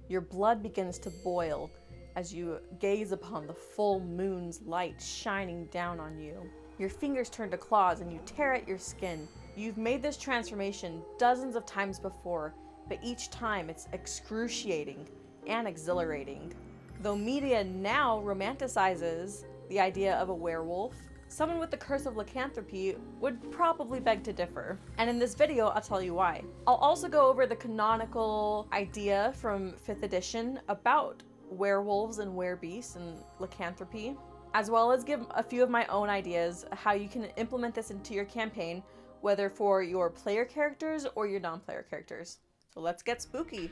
Your blood begins to boil as you gaze upon the full moon's light shining down on you. Your fingers turn to claws and you tear at your skin. You've made this transformation dozens of times before, but each time it's excruciating and exhilarating. Though media now romanticizes the idea of a werewolf, someone with the curse of lycanthropy would probably beg to differ. And in this video, I'll tell you why. I'll also go over the canonical idea from 5th edition about werewolves and werebeasts and lycanthropy, as well as give a few of my own ideas how you can implement this into your campaign, whether for your player characters or your non-player characters. So let's get spooky.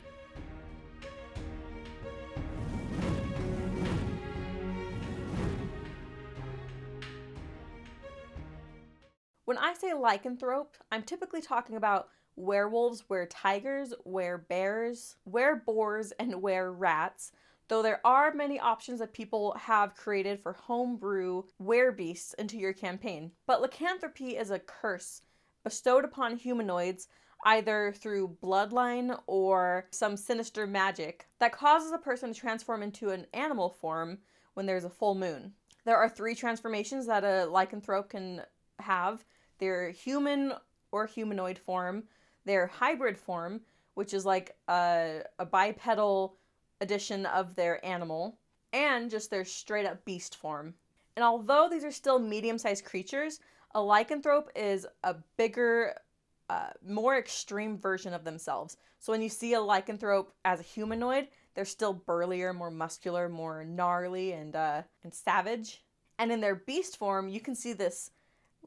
When I say lycanthrope, I'm typically talking about werewolves, were-tigers, were-bears, were-boars, and were-rats, though there are many options that people have created for homebrew werebeasts into your campaign. But lycanthropy is a curse bestowed upon humanoids either through bloodline or some sinister magic that causes a person to transform into an animal form when there's a full moon. There are 3 transformations that a lycanthrope can have. Their human or humanoid form, their hybrid form, which is like a bipedal edition of their animal, and just their straight up beast form. And although these are still medium-sized creatures, a lycanthrope is a bigger, more extreme version of themselves. So when you see a lycanthrope as a humanoid, they're still burlier, more muscular, more gnarly, and savage. And in their beast form, you can see this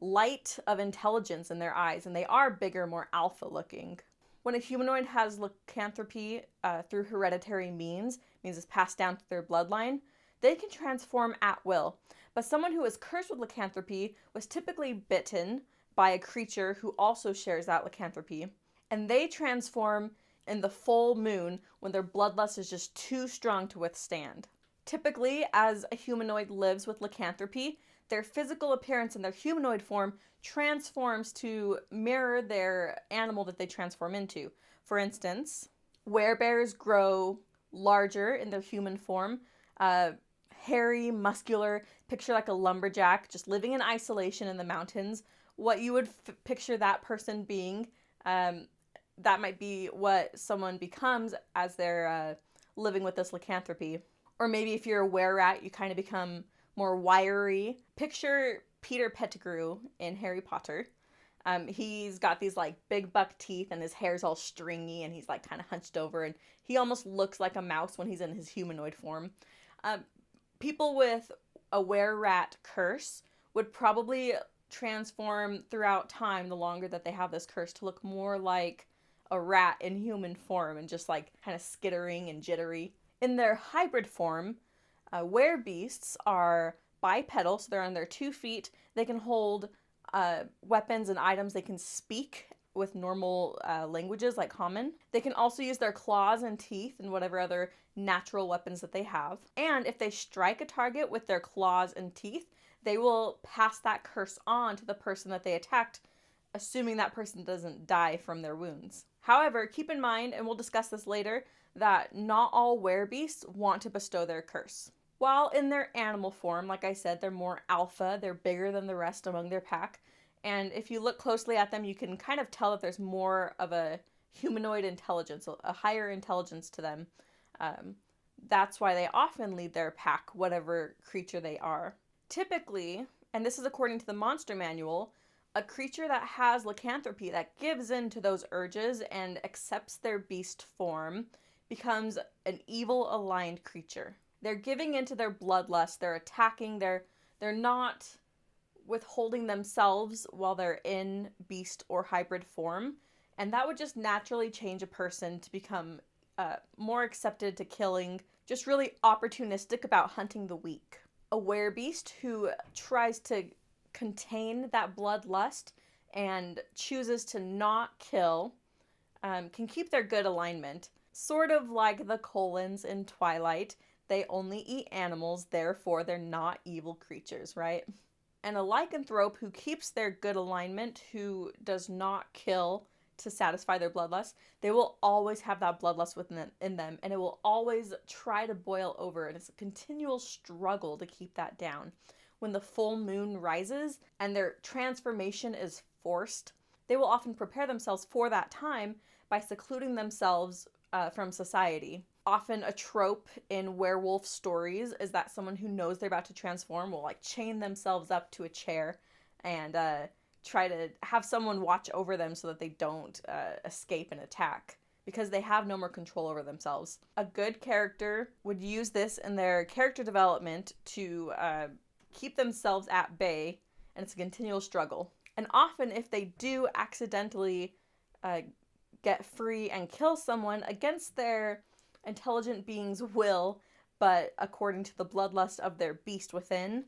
light of intelligence in their eyes, and they are bigger, more alpha looking. When a humanoid has lycanthropy through hereditary means it's passed down through their bloodline, they can transform at will. But someone who is cursed with lycanthropy was typically bitten by a creature who also shares that lycanthropy, and they transform in the full moon when their bloodlust is just too strong to withstand. Typically, as a humanoid lives with lycanthropy, their physical appearance in their humanoid form transforms to mirror their animal that they transform into. For instance, werebears grow larger in their human form, hairy, muscular, picture like a lumberjack just living in isolation in the mountains. What you would picture that person being, that might be what someone becomes as they're living with this lycanthropy. Or maybe if you're a were-rat, you kind of become more wiry. Picture Peter Pettigrew in Harry Potter. He's got these like big buck teeth and his hair's all stringy and he's like kind of hunched over and he almost looks like a mouse when he's in his humanoid form. People with a were-rat curse would probably transform throughout time the longer that they have this curse to look more like a rat in human form and just like kind of skittering and jittery. In their hybrid form, werebeasts are bipedal, so they're on their 2 feet. They can hold weapons and items. They can speak with normal languages like common. They can also use their claws and teeth and whatever other natural weapons that they have. And if they strike a target with their claws and teeth, they will pass that curse on to the person that they attacked, assuming that person doesn't die from their wounds. However, keep in mind, and we'll discuss this later, that not all werebeasts want to bestow their curse. While in their animal form, like I said, they're more alpha, they're bigger than the rest among their pack, and if you look closely at them, you can kind of tell that there's more of a humanoid intelligence, a higher intelligence to them. That's why they often lead their pack, whatever creature they are. Typically, and this is according to the Monster Manual, a creature that has lycanthropy, that gives in to those urges and accepts their beast form, becomes an evil aligned creature. They're giving into their bloodlust, they're attacking, they're not withholding themselves while they're in beast or hybrid form, and that would just naturally change a person to become more accepted to killing, just really opportunistic about hunting the weak. A werebeast who tries to contain that bloodlust and chooses to not kill can keep their good alignment. Sort of like the Colons in Twilight. They only eat animals, therefore they're not evil creatures, right? And a lycanthrope who keeps their good alignment, who does not kill, to satisfy their bloodlust, they will always have that bloodlust in them, and it will always try to boil over. And it's a continual struggle to keep that down. When the full moon rises and their transformation is forced, they will often prepare themselves for that time by secluding themselves from society. Often a trope in werewolf stories is that someone who knows they're about to transform will like chain themselves up to a chair and try to have someone watch over them so that they don't escape an attack, because they have no more control over themselves. A good character would use this in their character development to keep themselves at bay, and it's a continual struggle. And often if they do accidentally get free and kill someone against their intelligent being's will, but according to the bloodlust of their beast within,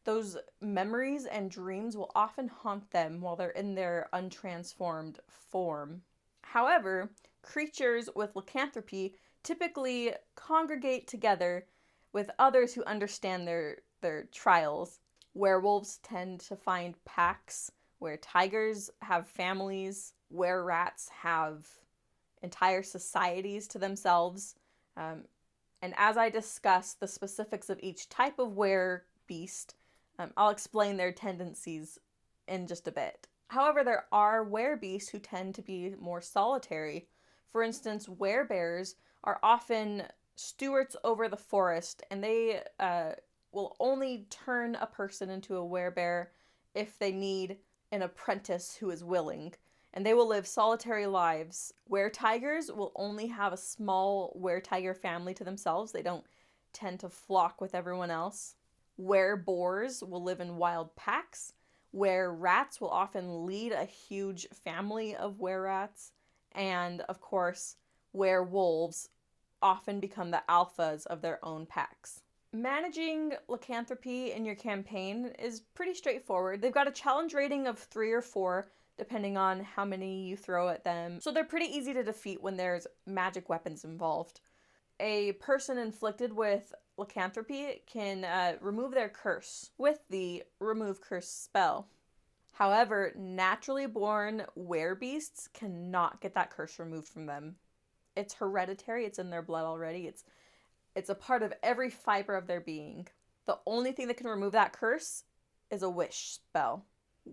those memories and dreams will often haunt them while they're in their untransformed form. However, creatures with lycanthropy typically congregate together with others who understand their trials. Werewolves tend to find packs, where tigers have families, where rats have entire societies to themselves. And as I discuss the specifics of each type of were-beast, I'll explain their tendencies in just a bit. However, there are were-beasts who tend to be more solitary. For instance, werebears are often stewards over the forest, and they will only turn a person into a werebear if they need an apprentice who is willing, and they will live solitary lives. Were-tigers will only have a small were-tiger family to themselves. They don't tend to flock with everyone else. Were-boars will live in wild packs. Were-rats will often lead a huge family of were-rats. And, of course, werewolves often become the alphas of their own packs. Managing lycanthropy in your campaign is pretty straightforward. They've got a challenge rating of 3 or 4, depending on how many you throw at them. So they're pretty easy to defeat when there's magic weapons involved. A person inflicted with lycanthropy can remove their curse with the Remove Curse spell. However, naturally born werebeasts cannot get that curse removed from them. It's hereditary, it's in their blood already, it's a part of every fiber of their being. The only thing that can remove that curse is a wish spell.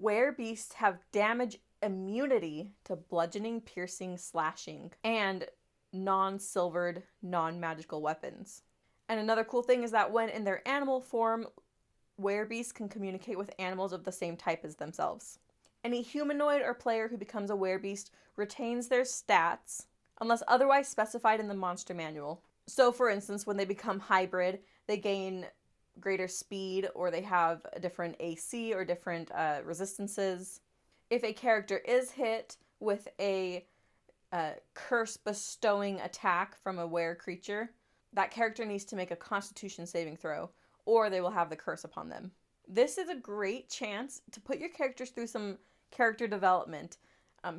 Werebeasts have damage immunity to bludgeoning, piercing, slashing, and non-silvered, non-magical weapons. And another cool thing is that when in their animal form, werebeasts can communicate with animals of the same type as themselves. Any humanoid or player who becomes a werebeast retains their stats unless otherwise specified in the monster manual. So, for instance, when they become hybrid, they gain greater speed, or they have a different AC or different resistances. If a character is hit with a curse-bestowing attack from a were creature, that character needs to make a Constitution saving throw, or they will have the curse upon them. This is a great chance to put your characters through some character development.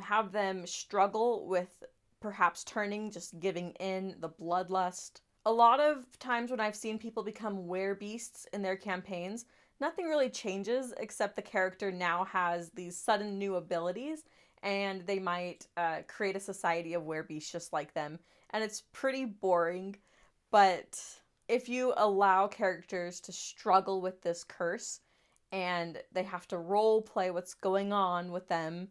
Have them struggle with perhaps turning, just giving in, the bloodlust. A lot of times when I've seen people become werebeasts in their campaigns, nothing really changes except the character now has these sudden new abilities, and they might create a society of werebeasts just like them. And it's pretty boring, but if you allow characters to struggle with this curse, and they have to role play what's going on with them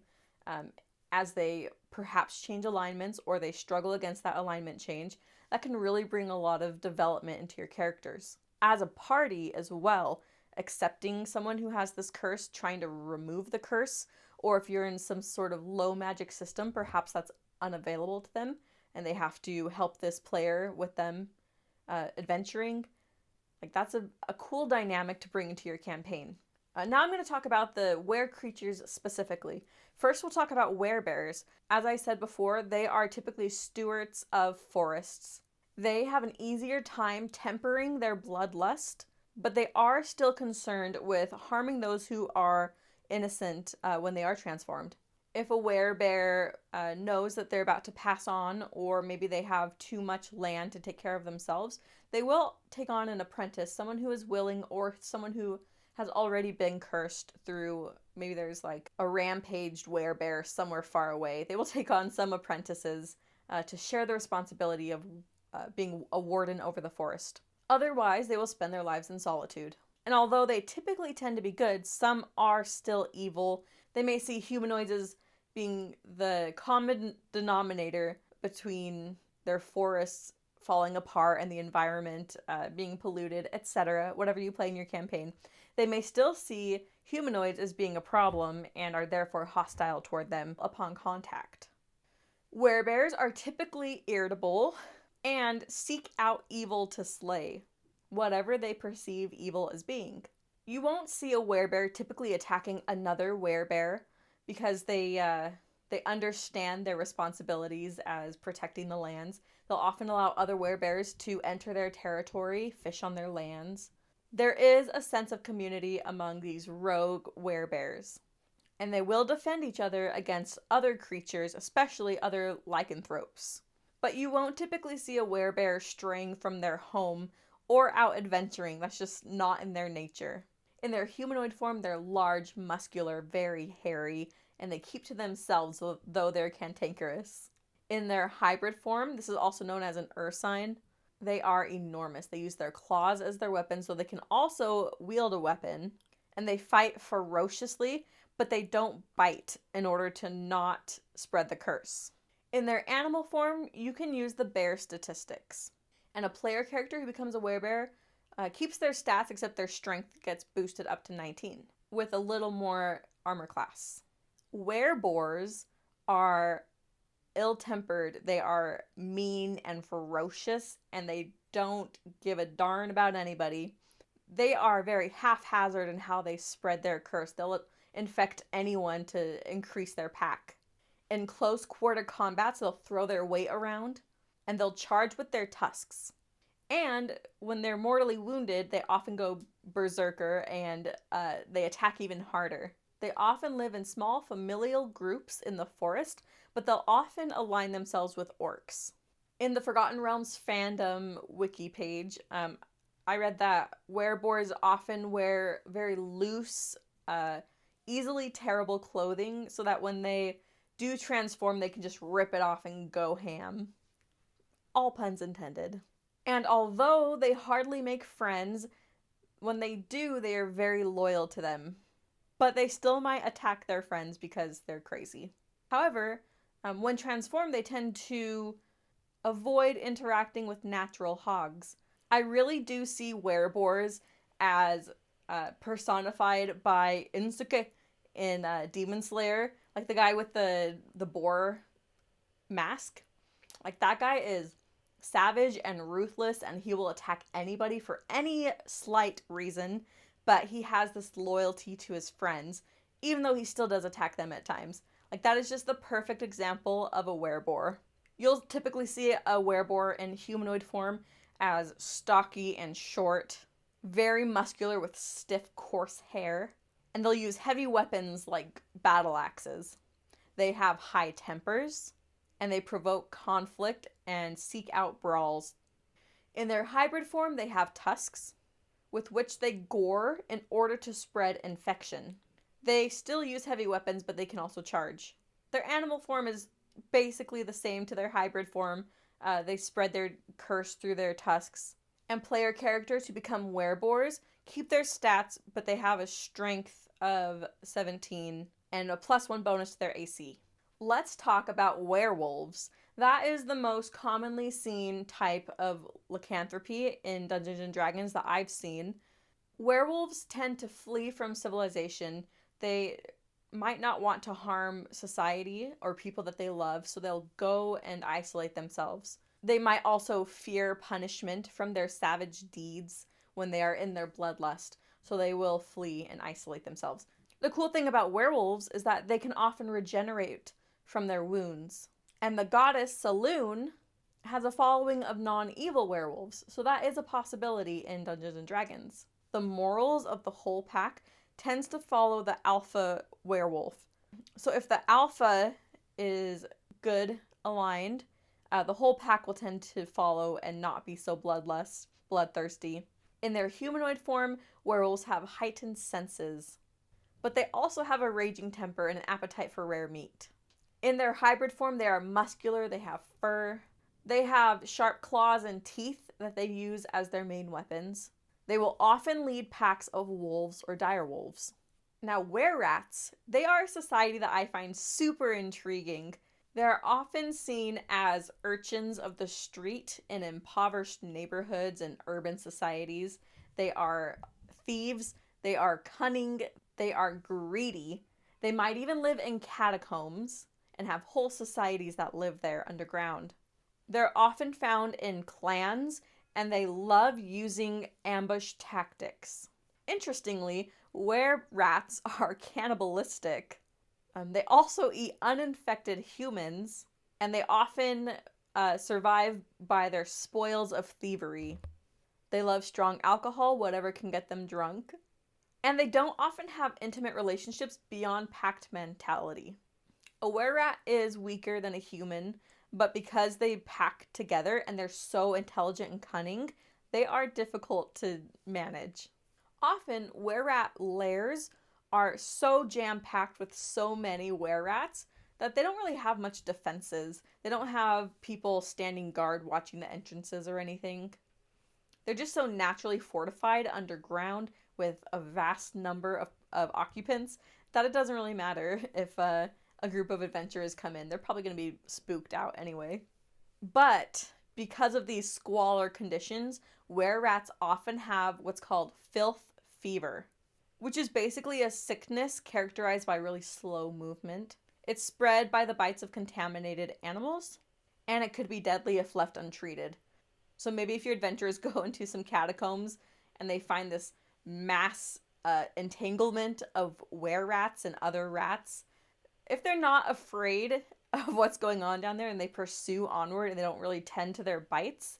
as they perhaps change alignments, or they struggle against that alignment change, that can really bring a lot of development into your characters. As a party as well, accepting someone who has this curse, trying to remove the curse, or if you're in some sort of low magic system, perhaps that's unavailable to them, and they have to help this player with them adventuring. Like, that's a cool dynamic to bring into your campaign. Now I'm going to talk about the were creatures specifically. First, we'll talk about werebears. As I said before, they are typically stewards of forests. They have an easier time tempering their bloodlust, but they are still concerned with harming those who are innocent when they are transformed. If a werebear knows that they're about to pass on, or maybe they have too much land to take care of themselves, they will take on an apprentice, someone who is willing or someone who has already been cursed through, maybe there's like a rampaged werebear somewhere far away, they will take on some apprentices to share the responsibility of being a warden over the forest. Otherwise, they will spend their lives in solitude. And although they typically tend to be good, some are still evil. They may see humanoids as being the common denominator between their forests falling apart and the environment being polluted, etc., whatever you play in your campaign. They may still see humanoids as being a problem and are therefore hostile toward them upon contact. Werebears are typically irritable and seek out evil to slay, whatever they perceive evil as being. You won't see a werebear typically attacking another werebear because they understand their responsibilities as protecting the lands. They'll often allow other werebears to enter their territory, fish on their lands. There is a sense of community among these rogue werebears, and they will defend each other against other creatures, especially other lycanthropes. But you won't typically see a werebear straying from their home or out adventuring. That's just not in their nature. In their humanoid form, they're large, muscular, very hairy, and they keep to themselves, though they're cantankerous. In their hybrid form, this is also known as an ursine, they are enormous. They use their claws as their weapon, so they can also wield a weapon, and they fight ferociously, but they don't bite in order to not spread the curse. In their animal form, you can use the bear statistics, and a player character who becomes a werebear keeps their stats, except their strength gets boosted up to 19, with a little more armor class. Wereboars are ill-tempered, they are mean and ferocious, and they don't give a darn about anybody. They are very haphazard in how they spread their curse. They'll infect anyone to increase their pack. In close quarter combats, they'll throw their weight around, and they'll charge with their tusks. And when they're mortally wounded, they often go berserker, and they attack even harder. They often live in small familial groups in the forest, but they'll often align themselves with orcs. In the Forgotten Realms fandom wiki page, I read that wereboars often wear very loose, easily tearable clothing so that when they do transform, they can just rip it off and go ham. All puns intended. And although they hardly make friends, when they do, they are very loyal to them. But they still might attack their friends because they're crazy. However, when transformed, they tend to avoid interacting with natural hogs. I really do see wereboars as personified by Insuke in Demon Slayer. Like the guy with the boar mask. Like that guy is savage and ruthless, and he will attack anybody for any slight reason, but he has this loyalty to his friends, even though he still does attack them at times. Like that is just the perfect example of a wereboar. You'll typically see a wereboar in humanoid form as stocky and short, very muscular with stiff, coarse hair, and they'll use heavy weapons like battle axes. They have high tempers, and they provoke conflict and seek out brawls. In their hybrid form, they have tusks, with which they gore in order to spread infection. They still use heavy weapons, but they can also charge. Their animal form is basically the same to their hybrid form. They spread their curse through their tusks. And player characters who become wereboars keep their stats, but they have a strength of 17 and a +1 bonus to their AC. Let's talk about werewolves. That is the most commonly seen type of lycanthropy in Dungeons & Dragons that I've seen. Werewolves tend to flee from civilization. They might not want to harm society or people that they love, so they'll go and isolate themselves. They might also fear punishment from their savage deeds when they are in their bloodlust, so they will flee and isolate themselves. The cool thing about werewolves is that they can often regenerate from their wounds. And the goddess Selûne has a following of non-evil werewolves, so that is a possibility in Dungeons & Dragons. The morals of the whole pack tends to follow the alpha werewolf. So if the alpha is good, aligned, the whole pack will tend to follow and not be so bloodthirsty. In their humanoid form, werewolves have heightened senses, but they also have a raging temper and an appetite for rare meat. In their hybrid form, they are muscular, they have fur, they have sharp claws and teeth that they use as their main weapons. They will often lead packs of wolves or direwolves. Now, were-rats, they are a society that I find super intriguing. They're often seen as urchins of the street in impoverished neighborhoods and urban societies. They are thieves, they are cunning, they are greedy. They might even live in catacombs and have whole societies that live there underground. They're often found in clans and they love using ambush tactics. Interestingly, were-rats are cannibalistic. They also eat uninfected humans, and they often survive by their spoils of thievery. They love strong alcohol, whatever can get them drunk. And they don't often have intimate relationships beyond pact mentality. A were-rat is weaker than a human, but because they pack together and they're so intelligent and cunning, they are difficult to manage. Often, were-rat lairs are so jam-packed with so many were-rats that they don't really have much defenses. They don't have people standing guard watching the entrances or anything. They're just so naturally fortified underground with a vast number of occupants that it doesn't really matter if a group of adventurers come in. They're probably going to be spooked out anyway. But because of these squalor conditions, were-rats often have what's called filth fever, which is basically a sickness characterized by really slow movement. It's spread by the bites of contaminated animals, and it could be deadly if left untreated. So maybe if your adventurers go into some catacombs and they find this mass entanglement of were-rats and other rats, if they're not afraid of what's going on down there and they pursue onward and they don't really tend to their bites,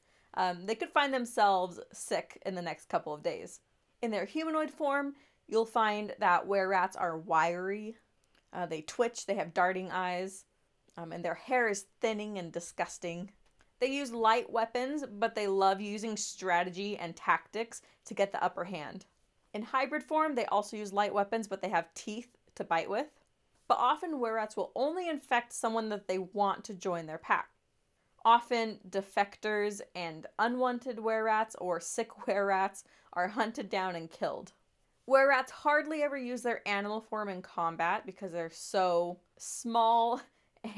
they could find themselves sick in the next couple of days. In their humanoid form, you'll find that were-rats are wiry. They twitch, they have darting eyes, and their hair is thinning and disgusting. They use light weapons, but they love using strategy and tactics to get the upper hand. In hybrid form, they also use light weapons, but they have teeth to bite with. But often, were-rats will only infect someone that they want to join their pack. Often, defectors and unwanted were-rats or sick were-rats are hunted down and killed. Were-rats hardly ever use their animal form in combat because they're so small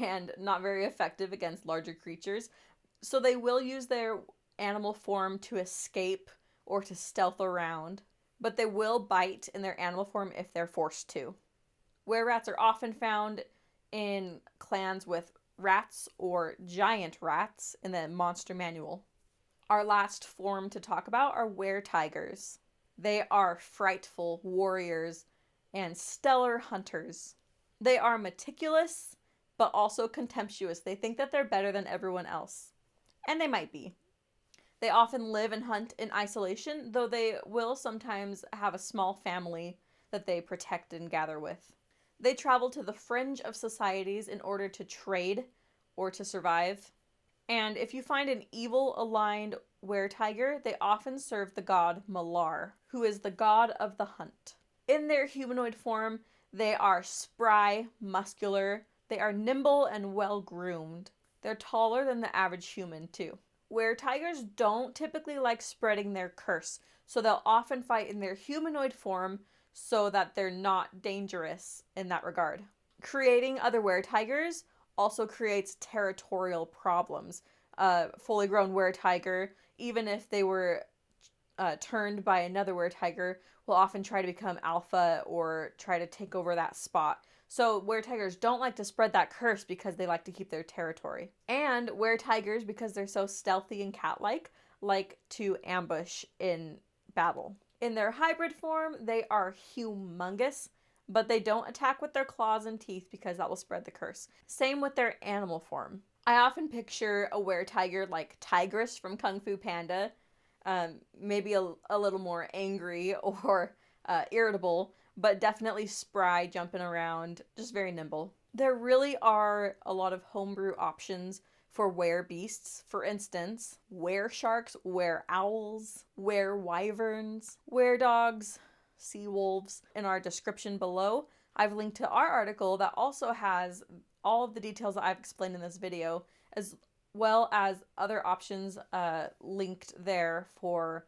and not very effective against larger creatures. So they will use their animal form to escape or to stealth around, but they will bite in their animal form if they're forced to. Were-rats are often found in clans with rats or giant rats in the monster manual. Our last form to talk about are were-tigers. They are frightful warriors and stellar hunters. They are meticulous, but also contemptuous. They think that they're better than everyone else. And they might be. They often live and hunt in isolation, though they will sometimes have a small family that they protect and gather with. They travel to the fringe of societies in order to trade or to survive. And if you find an evil-aligned were-tiger, they often serve the god Malar, who is the god of the hunt. In their humanoid form, they are spry, muscular, they are nimble and well-groomed. They're taller than the average human, too. Were-tigers don't typically like spreading their curse, so they'll often fight in their humanoid form so that they're not dangerous in that regard. Creating other were-tigers also creates territorial problems. Fully grown were-tiger, even if they were turned by another were-tiger, will often try to become alpha or try to take over that spot. So were-tigers don't like to spread that curse because they like to keep their territory. And were-tigers, because they're so stealthy and cat-like, like to ambush in battle. In their hybrid form, they are humongous, but they don't attack with their claws and teeth because that will spread the curse. Same with their animal form. I often picture a were-tiger like Tigress from Kung Fu Panda, maybe a little more angry or irritable, but definitely spry, jumping around, just very nimble. There really are a lot of homebrew options for werebeasts. For instance, weresharks, wereowls, werewyverns, weredogs, sea wolves. In our description below, I've linked to our article that also has all of the details that I've explained in this video, as well as other options linked there for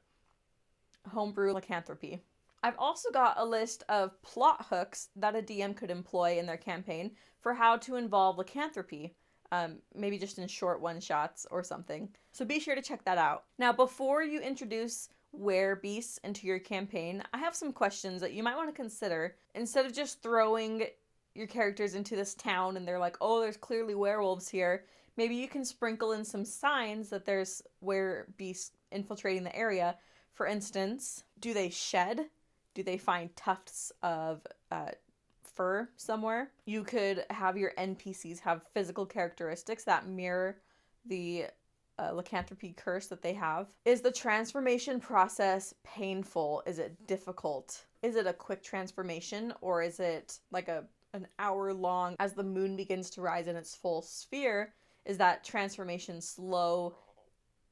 homebrew lycanthropy. I've also got a list of plot hooks that a DM could employ in their campaign for how to involve lycanthropy, maybe just in short one-shots or something. So be sure to check that out. Now, before you introduce werebeasts into your campaign, I have some questions that you might want to consider. Instead of just throwing your characters into this town and they're like, oh, there's clearly werewolves here, maybe you can sprinkle in some signs that there's werebeasts infiltrating the area. For instance, do they shed? Do they find tufts of fur somewhere? You could have your NPCs have physical characteristics that mirror the lycanthropy curse that they have. Is the transformation process painful? Is it difficult? Is it a quick transformation, or is it like an hour long as the moon begins to rise in its full sphere? Is that transformation slow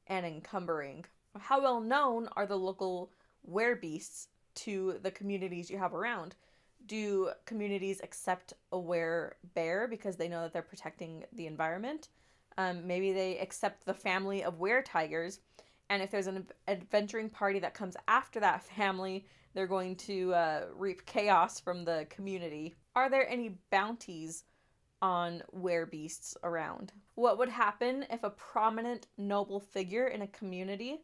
and encumbering? How well known are the local werebeasts to the communities you have around? Do communities accept a werebear because they know that they're protecting the environment? Maybe they accept the family of weretigers, and if there's an adventuring party that comes after that family, they're going to reap chaos from the community. Are there any bounties on werebeasts around? What would happen if a prominent noble figure in a community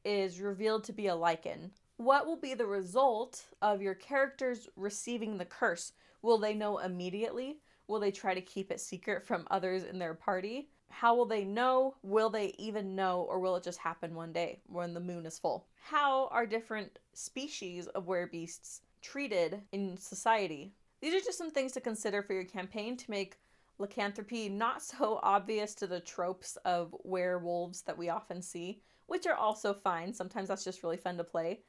is revealed to be a lycan? What will be the result of your characters receiving the curse? Will they know immediately? Will they try to keep it secret from others in their party? How will they know? Will they even know, or will it just happen one day when the moon is full? How are different species of werebeasts treated in society? These are just some things to consider for your campaign to make lycanthropy not so obvious to the tropes of werewolves that we often see, which are also fine. Sometimes that's just really fun to play.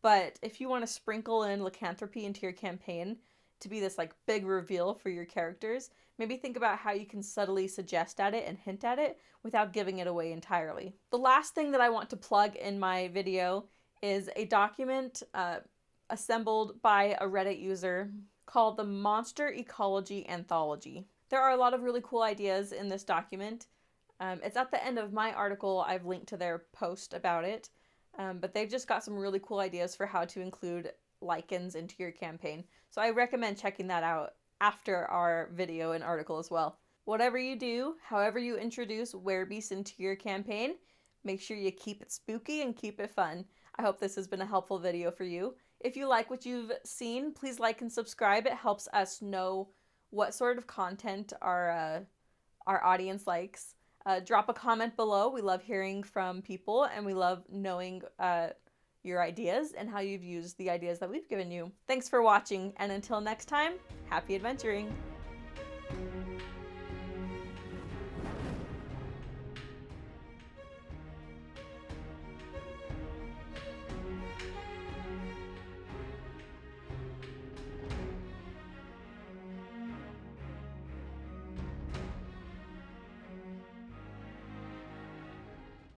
But if you want to sprinkle in lycanthropy into your campaign to be this like big reveal for your characters, maybe think about how you can subtly suggest at it and hint at it without giving it away entirely. The last thing that I want to plug in my video is a document assembled by a Reddit user called the Monster Ecology Anthology. There are a lot of really cool ideas in this document. It's at the end of my article. I've linked to their post about it. But they've just got some really cool ideas for how to include lycans into your campaign. So I recommend checking that out after our video and article as well. Whatever you do, however you introduce werebeasts into your campaign, make sure you keep it spooky and keep it fun. I hope this has been a helpful video for you. If you like what you've seen, please like and subscribe. It helps us know what sort of content our audience likes. Drop a comment below. We love hearing from people, and we love knowing your ideas and how you've used the ideas that we've given you. Thanks for watching, and until next time, happy adventuring!